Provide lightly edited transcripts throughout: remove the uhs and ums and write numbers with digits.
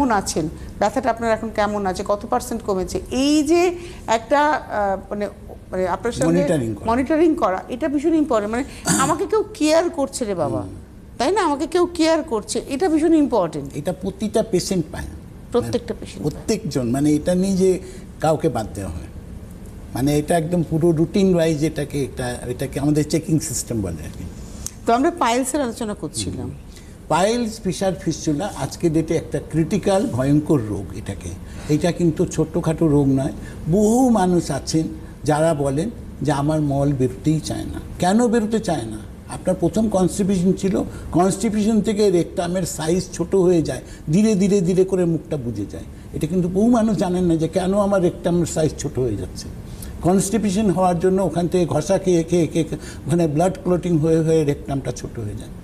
কেমন আছেন, ব্যথাটা আপনার এখন কেমন আছে, কত % কমেছে, এই যে একটা মানে মানে আপনার সঙ্গে মনিটরিং করা, এটা ভীষণ ইম্পর্টেন্ট। মানে আমাকে কেউ কেয়ার করছে রে বাবা, তাই না, আমাকে কেউ কেয়ার করছে, এটা ভীষণ ইম্পর্টেন্ট। এটা প্রতিটা পেশেন্ট পায়, প্রত্যেকটা পেশেন্ট, প্রত্যেকজন, মানে এটা নিয়ে যে কাউকে বাদ দেওয়া হয়, মানে এটা একদম পুরো রুটিন ওয়াইজ এটাকে আমাদের চেকিং সিস্টেম বলে আর কি। তো আমরা পাইলসের আলোচনা করছিলাম। পাইলস প্রেশার ফিস্টুলা আজকে ডেটে একটা ক্রিটিক্যাল ভয়ঙ্কর রোগ। এটা কিন্তু ছোট্টখাটো রোগ নয়। বহু মানুষ আছেন যারা বলেন যে আমার মল বেরোতেই চায় না। কেন বেরোতে চায় না? আপনার প্রথম কনস্টিপেশন ছিল, কনস্টিপেশন থেকে রেকটামের সাইজ ছোট হয়ে যায়, ধীরে ধীরে ধীরে করে মুখটা বুজে যায়। এটা কিন্তু বহু মানুষ জানেন না যে কেন আমার রেকটামের সাইজ ছোট হয়ে যাচ্ছে। কনস্টিপেশন হওয়ার জন্য ওখান থেকে ঘষা খেয়ে খেয়ে খেয়ে ওখানে ব্লাড ক্লটিং হয়ে হয়ে রেকটামটা ছোট হয়ে যায়।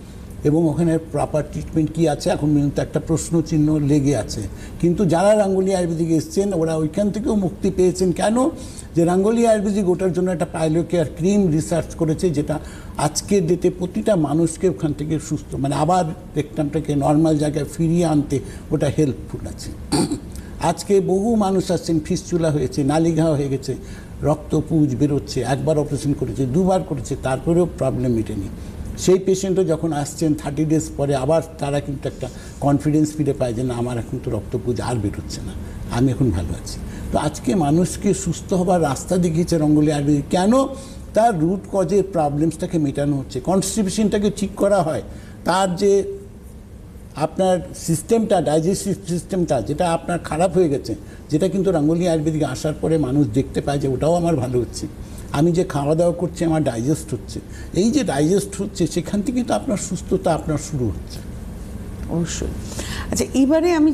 এবং ওখানে প্রপার ট্রিটমেন্ট কী আছে এখন পর্যন্ত একটা প্রশ্নচিহ্ন লেগে আছে। কিন্তু যারা রাঙ্গুলি আয়ুর্বেদিক এসছেন ওরা ওইখান থেকেও মুক্তি পেয়েছেন। কেন? যে রাঙ্গুলি আয়ুর্বেদিক ওটার জন্য একটা পাইলোকেয়ার ক্রিম রিসার্চ করেছে, যেটা আজকের ডেটে প্রতিটা মানুষকে ওখান থেকে সুস্থ, মানে আবার রেকটামটাকে নর্মাল জায়গায় ফিরিয়ে আনতে ওটা হেল্পফুল আছে। আজকে বহু মানুষ আসছেন, ফিস্চুলা হয়েছে, নালিঘা হয়ে গেছে, রক্ত পুঁজ বেরোচ্ছে, একবার অপারেশন করেছে, দুবার করেছে, তারপরেও প্রবলেম মেটেনি। সেই পেশেন্টও যখন আসছেন 30 ডেজ পরে আবার তারা কিন্তু একটা কনফিডেন্স ফিরে পায় যে না, আমার এখন তো রক্তপুঁজ আর বেরোচ্ছে না, আমি এখন ভালো আছি। তো আজকে মানুষকে সুস্থ হবার রাস্তা দেখিয়েছে রাঙ্গুলি আয়ুর্বেদিক। কেন? তার রুট কজের প্রবলেমসটাকে মেটানো হচ্ছে, কনস্টিপেশনটাকে ঠিক করা হয়, তার যে আপনার সিস্টেমটা, ডাইজেস্টিভ সিস্টেমটা যেটা আপনার খারাপ হয়ে গেছে, যেটা কিন্তু রাঙ্গুলি আয়ুর্বেদিক আসার পরে মানুষ দেখতে পায় যে ওটাও আমার ভালো হচ্ছে। আমি যে খাওয়া দাওয়া করছি আমার ডাইজেস্ট হচ্ছে, এই যে ডাইজেস্ট হচ্ছে সেখান থেকে তো আপনার সুস্থতা আপনার শুরু হচ্ছে। অবশ্যই। আচ্ছা, এবারে আমি